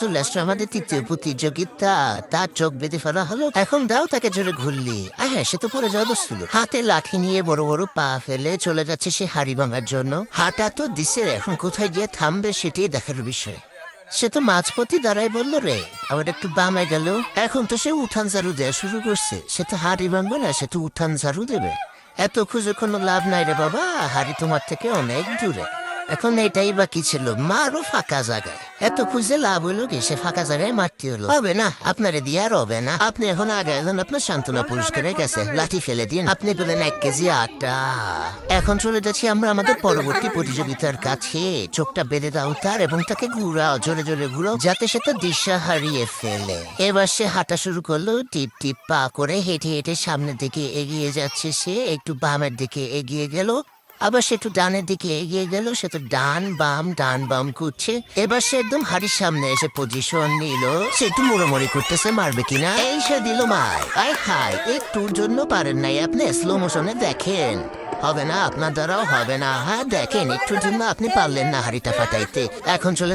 চলে আসলো আমাদের তৃতীয় প্রতিযোগিতা। তার চোখ বেঁধে ফেলা হলো। এখন দাও তাকে জোরে ঘুরলি। হ্যাঁ, সে তো পরে যাওয়া দোস্তুল। হাতে লাঠি নিয়ে বড় বড় পা ফেলে চলে যাচ্ছে সে হাড়ি ভাঙার জন্য। হাঁটা তো দিছে, এখন কোথায় গিয়ে থামবে সেটাই দেখার বিষয়। সে তো মাঝপথে দাঁড়ায় বললো রে, আবার একটু বামে গেল। এখন তো সে উঠান ঝাড়ু দেওয়া শুরু করছে। সে তো হাড়ি ভাঙবে না, সে তো উঠান ঝাড়ু দেবে। এত খুঁজে কোনো লাভ নাই রে বাবা, হাড়ি তোমার থেকে অনেক দূরে। এখন এটাই বাকি ছিল, মারও ফাঁকা জায়গায়। এত খুঁজে লাভ হইলো কি, সে ফাঁকা জায়গায় মারতে হলো। হবে না, আপনারে দিয়ে আর হবে না। আপনি এখন আগে এখন আপনার সান্ত্বনা পুরস্কারের কাছে লাঠি ফেলে দিন। আপনি পেলেন 1 কেজি আটা। এখন চলে যাচ্ছি আমরা আমাদের পরবর্তী প্রতিযোগিতার কাছে। চোখটা বেঁধে দাও তার এবং তাকে ঘুরাও, জোরে জোরে ঘুরাও, যাতে সে তার দিশা হারিয়ে ফেলে। এবার সে হাঁটা শুরু করলো, টিপ টিপ পা করে হেঁটে হেঁটে সামনের দিকে এগিয়ে যাচ্ছে। সে একটু বামের দিকে এগিয়ে গেল, আবার সে একটু ডানের দিকে এগিয়ে গেল। সে তো ডান বাম করছে। এবার সে একদম হাড়ির সামনে এসে পজিশন নিল। সে একটু মোড়ামুড়ি করতেছে, মারবে কিনা। এই সে দিল মার। আয় হাই, একটুর জন্য পারেন নাই আপনি, স্লো মোশনে দেখেন। হবে না, আপনার দ্বারাও হবে না। হ্যাঁ দেখেন, একটুর জন্য আপনি পারলেন না হাড়িটা ফাটাইতে। এখন চলে